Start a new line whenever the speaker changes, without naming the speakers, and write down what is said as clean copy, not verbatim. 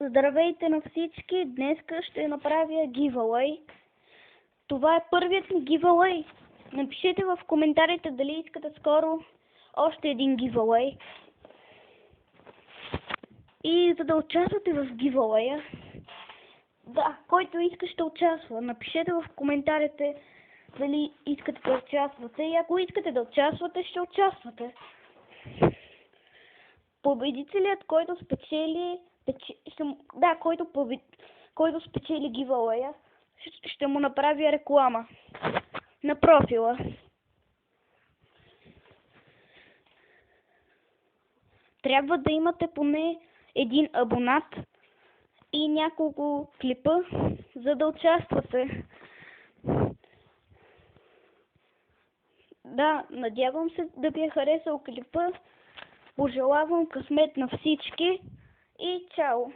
Здравейте на всички! Днес ще направя giveaway. Това е първият ми giveaway. Напишете в коментарите дали искате скоро още един giveaway. И за да участвате в giveaway, който иска ще участва. Напишете в коментарите дали искате да участвате. И ако искате да участвате, ще участвате. Победителят, който спечели който спечели giveaway, ще му направя реклама на профила. Трябва да имате поне един абонат и няколко клипа, за да участвате. Надявам се да ви е харесал клипа. Пожелавам късмет на всички и чао!